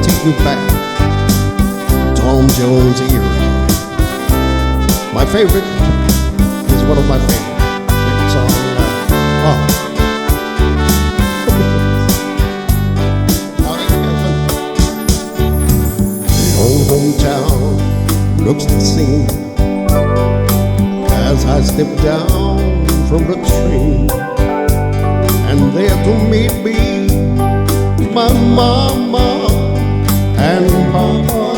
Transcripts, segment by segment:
to take you back. Tom Jones era. My favorite is one of my favorite songs. The old hometown looks the same as I step down from the train, and there to meet me, my mama and papa.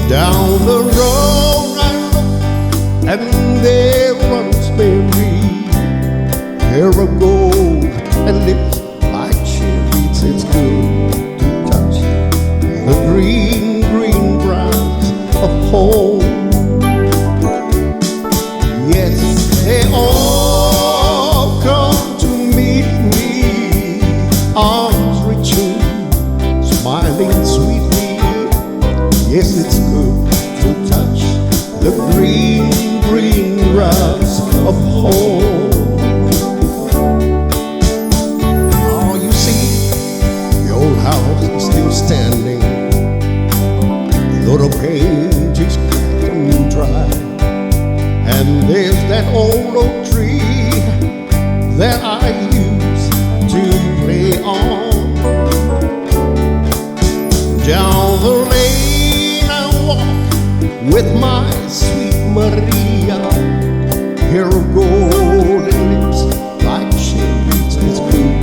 Down the road I look, and there runs Mary, hair of gold and lips like cherries. It's good to touch the green, green grass of home. Yes, they all come to meet me, arms reaching, smiling sweetly. Yes, it's good to touch the green, green grass of home. Oh, you see, the old house is still standing, though the paint is cracked and dry. And there's that old oak tree that I used to play on. Down the lane I walk with my sweet Maria, hair of gold and lips like cherries. It's good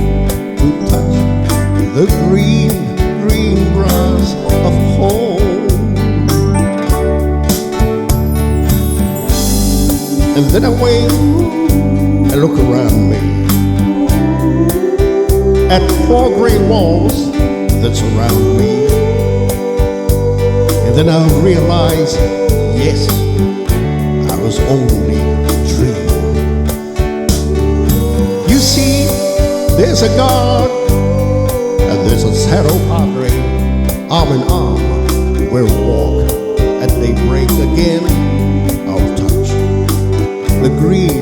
to touch the green, green grass of home. And then I wait and look around me at 4 gray walls that surround me. And then I realize, yes, I was only dreaming. You see, there's a God and there's a Shadow Padre, arm in arm, we'll walk at daybreak again. I'll touch the green,